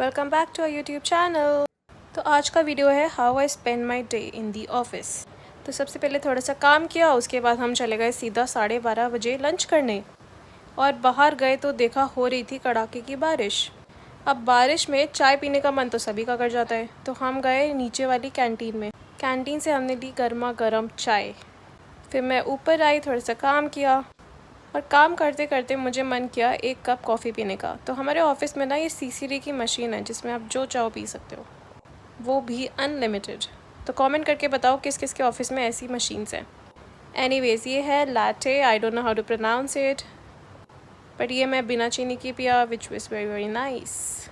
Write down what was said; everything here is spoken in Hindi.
Welcome back to our YouTube channel. तो आज का वीडियो है how I spend my day in the office. तो सबसे पहले थोड़ा सा काम किया, उसके बाद हम चले गए सीधा 12:30 बजे लंच करने। और बाहर गए तो देखा हो रही थी कड़ाके की बारिश। अब बारिश में चाय पीने का मन तो सभी का कर जाता है, तो हम गए नीचे वाली कैंटीन में। कैंटीन से हमने ली गर्मा गर्म चाय। फिर मैं ऊपर आई, थोड़ा सा काम किया और काम करते करते मुझे मन किया एक कप कॉफ़ी पीने का। तो हमारे ऑफ़िस में ना ये सीसीडी की मशीन है जिसमें आप जो चाहो पी सकते हो, वो भी अनलिमिटेड। तो कमेंट करके बताओ किस किस के ऑफ़िस में ऐसी मशीन्स हैं। एनीवेज़ ये है latte, I don't know how to pronounce it, but ये मैं बिना चीनी की पिया, which was very very nice.